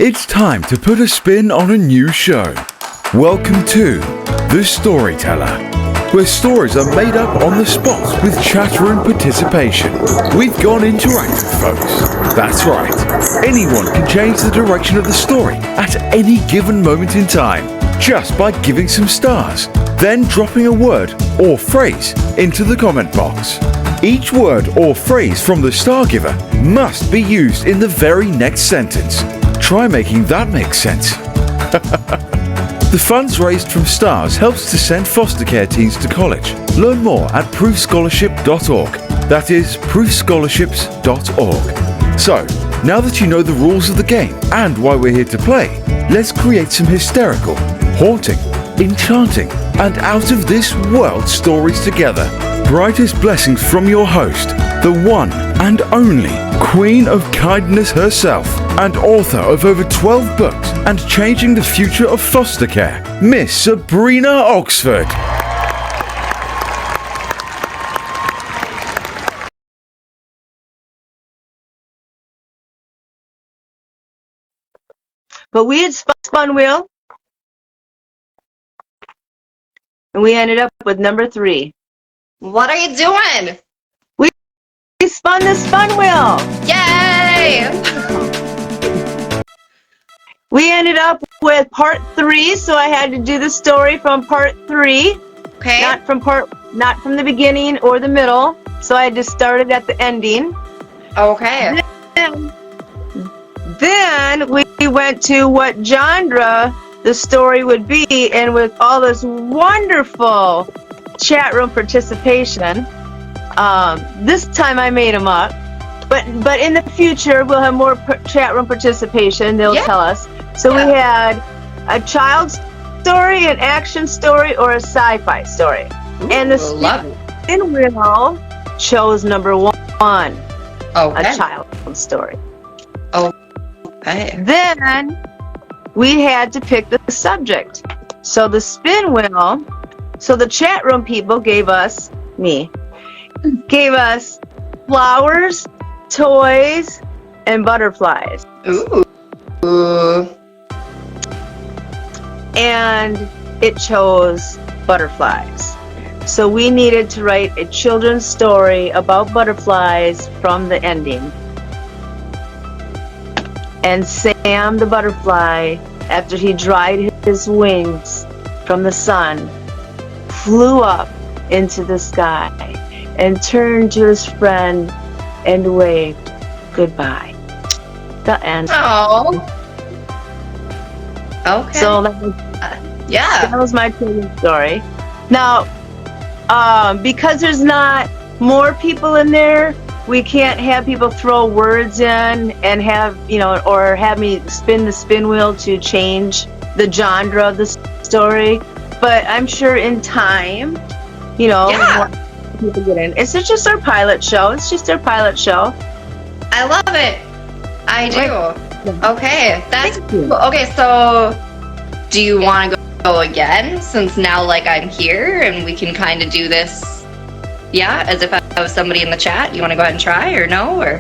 It's time to put a spin on a new show. Welcome to The Storyteller, where stories are made up on the spot with chat room participation. We've gone interactive, folks. That's right. Anyone can change the direction of the story at any given moment in time, just by giving some stars, then dropping a word or phrase into the comment box. Each word or phrase from the star giver must be used in the very next sentence. Try making that make sense. The funds raised from stars helps to send foster care teens to college. Learn more at proofscholarship.org. That is proofscholarships.org. So, now that you know the rules of the game and why we're here to play, let's create some hysterical, haunting, enchanting, and out-of-this-world stories together. Brightest blessings from your host, the one and only Queen of Kindness herself, and author of over 12 books and changing the future of foster care, Miss Sabrina Oxford. But we had spun wheel, and we ended up with number 3. What are you doing? We spun the spun wheel. Yay! We ended up with part 3, so I had to do the story from part 3. Okay. Not from the beginning or the middle. So I just started at the ending. Okay. Then we went to what genre the story would be, and with all this wonderful chat room participation, this time I made them up. But in the future we'll have more chat room participation. They'll tell us. So we had a child's story, an action story, or a sci-fi story. Ooh, and the spin wheel chose number 1. Okay. A child's story. Okay. Then we had to pick the subject. So the spin wheel, so the chat room people gave us flowers, toys, and butterflies. Ooh. And it chose butterflies. So we needed to write a children's story about butterflies from the ending. And Sam the butterfly, after he dried his wings from the sun, flew up into the sky and turned to his friend and waved goodbye. The end. Oh. Okay. So that was my children's story. Now, because there's not more people in there, we can't have people throw words in and have, or have me spin the spin wheel to change the genre of the story. But I'm sure in time, more people get in. It's just our pilot show. I love it. I do. Right. Okay. That's cool. Okay, so do you want to go again, since now I'm here and we can kind of do this, as if I was somebody in the chat? You want to go ahead and try, or no? Or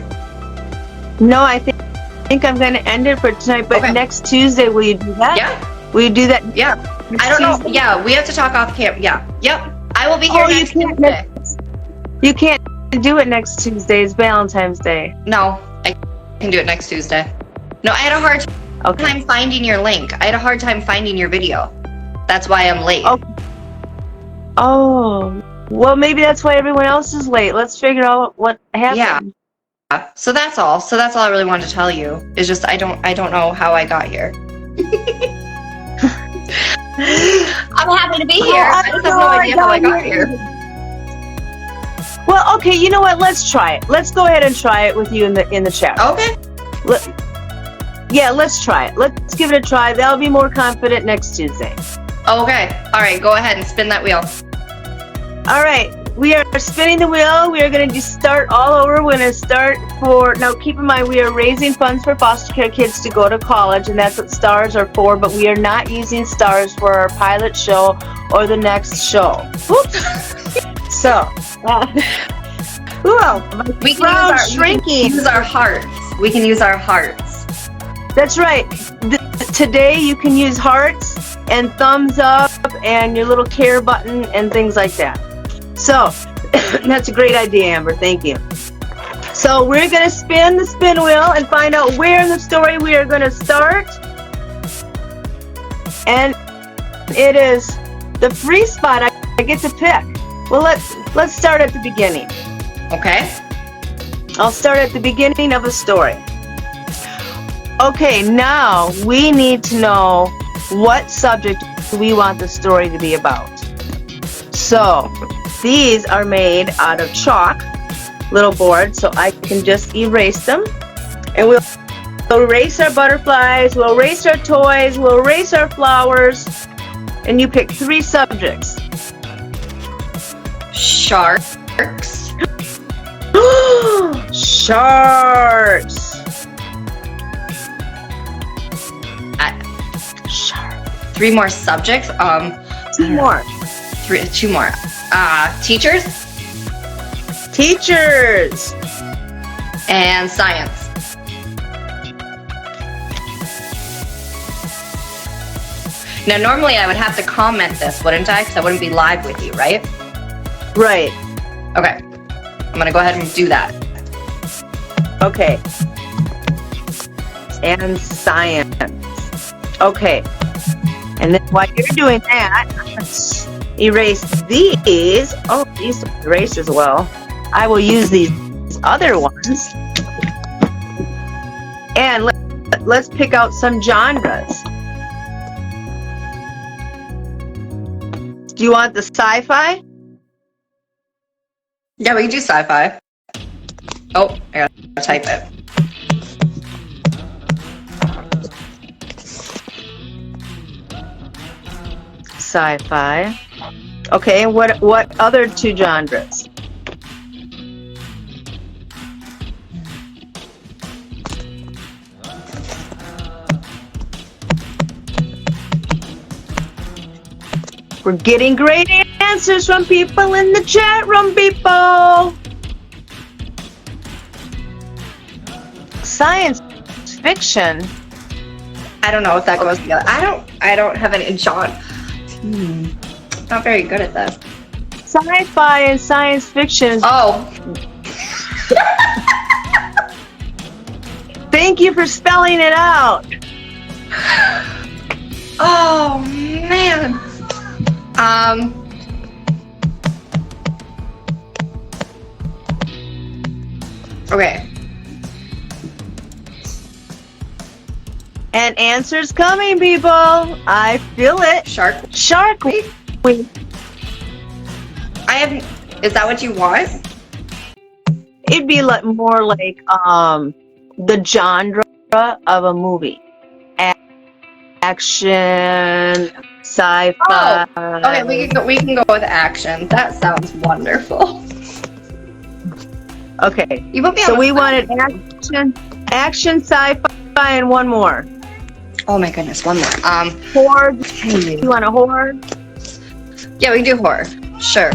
no, I think I'm going to end it for tonight, but next Tuesday, will you do that? Yeah. Will you do that? Yeah. I don't know. Yeah, we have to talk off camera. Yeah. Yep. I will be here next Tuesday. You can't do it next Tuesday. It's Valentine's Day. No, I can do it next Tuesday. No, I had a hard time finding your link. I had a hard time finding your video. That's why I'm late. Oh. Well, maybe that's why everyone else is late. Let's figure out what happened. Yeah. So that's all. I really wanted to tell you. It's just I don't know how I got here. I'm happy to be here. I just have no idea how I got here. Well, okay, you know what? Let's try it. Let's go ahead and try it with you in the chat. Okay. Let's try it. Let's give it a try. That'll be more confident next Tuesday. Okay. All right. Go ahead and spin that wheel. All right. We are spinning the wheel. We are going to just start all over. We're going to start now keep in mind, we are raising funds for foster care kids to go to college, and that's what stars are for, but we are not using stars for our pilot show or the next show. Oops. So, we can use our hearts. We can use our hearts. That's right. Today you can use hearts and thumbs up and your little care button and things like that. So that's a great idea, Amber. Thank you. So we're going to spin the spin wheel and find out where in the story we are going to start. And it is the free spot I get to pick. Well, let's start at the beginning. Okay. I'll start at the beginning of a story. Okay, now we need to know what subject we want the story to be about. So these are made out of chalk, little boards, so I can just erase them. And we'll erase our butterflies, we'll erase our toys, we'll erase our flowers. And you pick 3 subjects. Sharks. Sharks. Shark. 3 more subjects. 2 more. 2 more. Teachers. Teachers. And science. Now, normally I would have to comment this, wouldn't I? Because I wouldn't be live with you, right? Right. Okay. I'm going to go ahead and do that. Okay. And science. Okay. And then while you're doing that, let's erase these. Oh, these are erased as well. I will use these other ones. And let's pick out some genres. Do you want the sci-fi? Yeah, we can do sci-fi. Oh, I gotta type it. Sci-fi. Okay, what other 2 genres? We're getting great answers from people in the chat room, people. Science fiction. I don't know if that goes together. I don't have any genre. Not very good at this. Sci-fi and science fiction. Oh. Thank you for spelling it out. Oh man. Okay. And answers coming, people. I feel it. Shark Week. Is that what you want? It'd be more like the genre of a movie. Action, sci-fi. Oh, okay, we can go with action. That sounds wonderful. Okay. You put me so on we wanted action, sci-fi, and one more. Oh my goodness, one more. Horror. You want a horror? Yeah, we can do horror. Sure.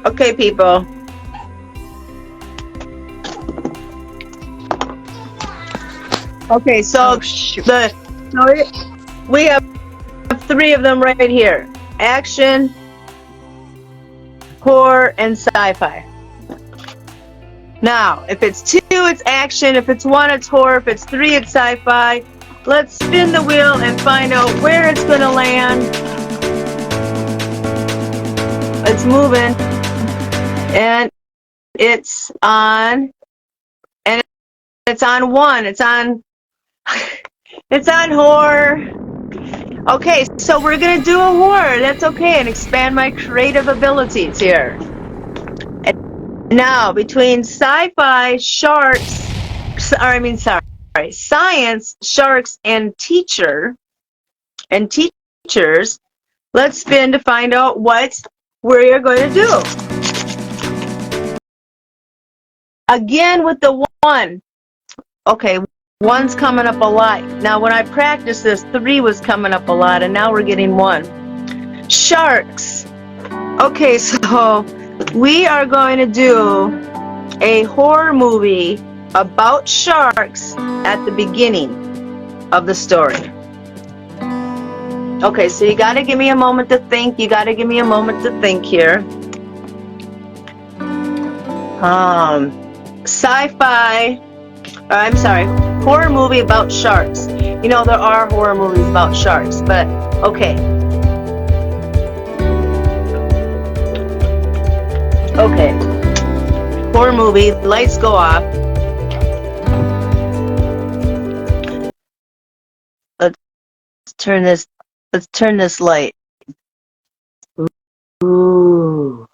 Okay, people. Okay, so we have 3 of them right here. Action, horror, and sci-fi. Now, if it's 2, it's action. If it's 1, it's horror. If it's 3, it's sci-fi. Let's spin the wheel and find out where it's going to land. It's moving. And it's on. And it's on 1. It's on horror. Okay, so we're going to do a horror. That's okay, and expand my creative abilities here. And now, between sci-fi, science, sharks, and teachers, let's spin to find out what we're going to do. Again with the 1. Okay, One's coming up a lot. Now, when I practiced this, 3 was coming up a lot, and now we're getting 1. Sharks. Okay, so we are going to do a horror movie about sharks at the beginning of the story. Okay, so you got to give me a moment to think. You got to give me a moment to think here. Sci-fi. I'm sorry, horror movie about sharks. You know, there are horror movies about sharks, but okay. Okay. Horror movie, lights go off. Let's turn this light. Ooh.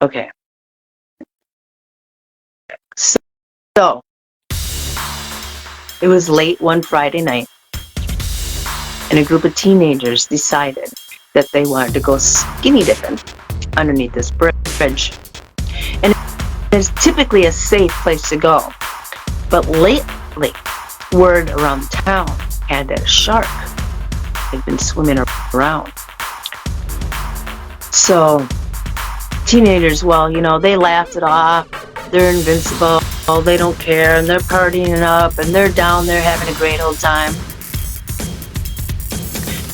Okay. So it was late one Friday night, and a group of teenagers decided that they wanted to go skinny dipping underneath this bridge. And it's typically a safe place to go. But lately, word around town had that a shark had been swimming around. So teenagers, well, you know, they laughed it off. They're invincible. They don't care, and they're partying it up, and they're down there having a great old time.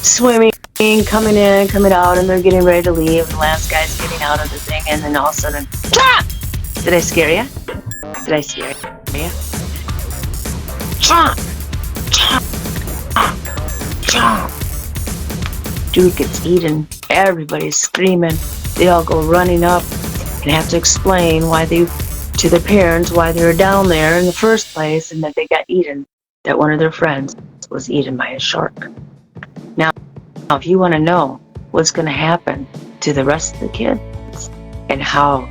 Swimming, coming in, coming out, and they're getting ready to leave. And the last guy's getting out of the thing, and then all of a sudden, ah! Did I scare you? Did I scare you? Chomp! Chomp! Chomp! Dude gets eaten. Everybody's screaming. They all go running up and have to explain to their parents why they were down there in the first place and that they got eaten, that one of their friends was eaten by a shark. Now, if you want to know what's going to happen to the rest of the kids and how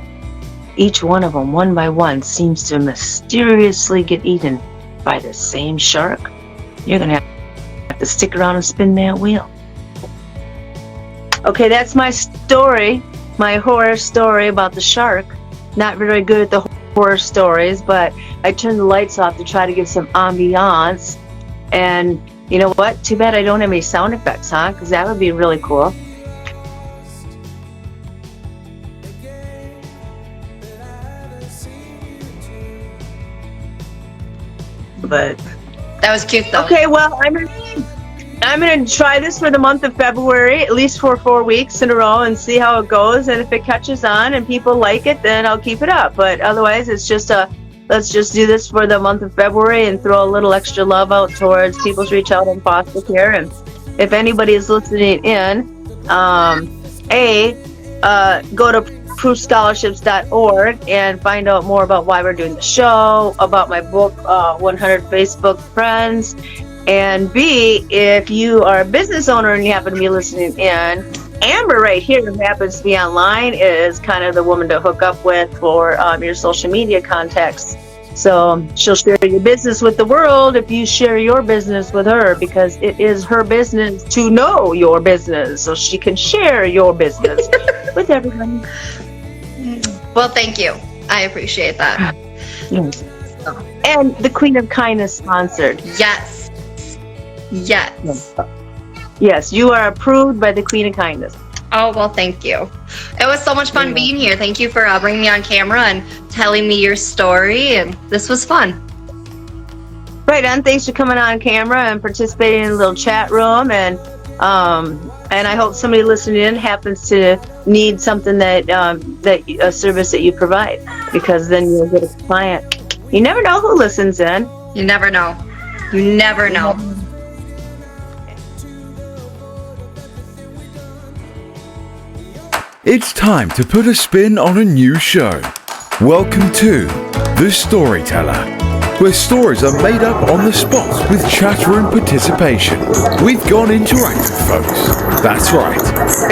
each one of them, one by one, seems to mysteriously get eaten by the same shark, you're going to have to stick around and spin that wheel. Okay, that's my story, my horror story about the shark. Not very good at the horror stories, but I turned the lights off to try to give some ambiance. And you know what? Too bad I don't have any sound effects, huh? Because that would be really cool. But that was cute, though. Okay, well, I'm gonna try this for the month of February, at least for 4 weeks in a row, and see how it goes. And if it catches on and people like it, then I'll keep it up. But otherwise, it's just let's just do this for the month of February and throw a little extra love out towards People's Reach Out and foster care. And if anybody is listening in, go to proofscholarships.org and find out more about why we're doing the show, about my book, 100 Facebook Friends. And B, if you are a business owner and you happen to be listening in, Amber right here, who happens to be online, is kind of the woman to hook up with for your social media contacts. So she'll share your business with the world if you share your business with her, because it is her business to know your business, so she can share your business with everyone. Well, thank you. I appreciate that. Yes. And the Queen of Kindness sponsored. Yes. Yes. Yes, you are approved by the Queen of Kindness. Oh, well, thank you. It was so much fun being here. Thank you for bringing me on camera and telling me your story, and this was fun. Right on. Thanks for coming on camera and participating in the little chat room, and I hope somebody listening in happens to need something that a service that you provide, because then you'll get a client. You never know who listens in. You never know. You never know. It's time to put a spin on a new show. Welcome to The Storyteller, where stories are made up on the spot with chat room participation. We've gone interactive, folks. That's right.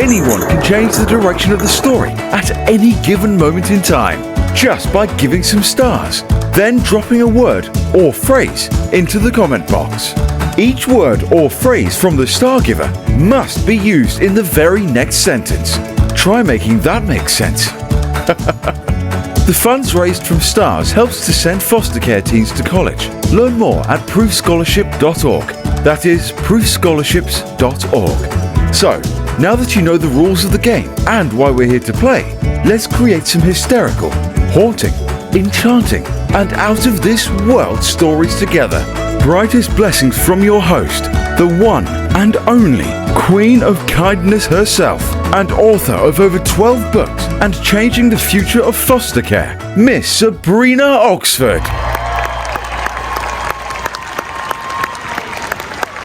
Anyone can change the direction of the story at any given moment in time, just by giving some stars, then dropping a word or phrase into the comment box. Each word or phrase from the star giver must be used in the very next sentence. Try making that make sense. The funds raised from STARS helps to send foster care teens to college. Learn more at proofscholarship.org. That is proofscholarships.org. So, now that you know the rules of the game and why we're here to play, let's create some hysterical, haunting, enchanting, and out-of-this-world stories together. Brightest blessings from your host, the one and only Queen of Kindness herself, and author of over 12 books and changing the future of foster care, Miss Sabrina Oxford.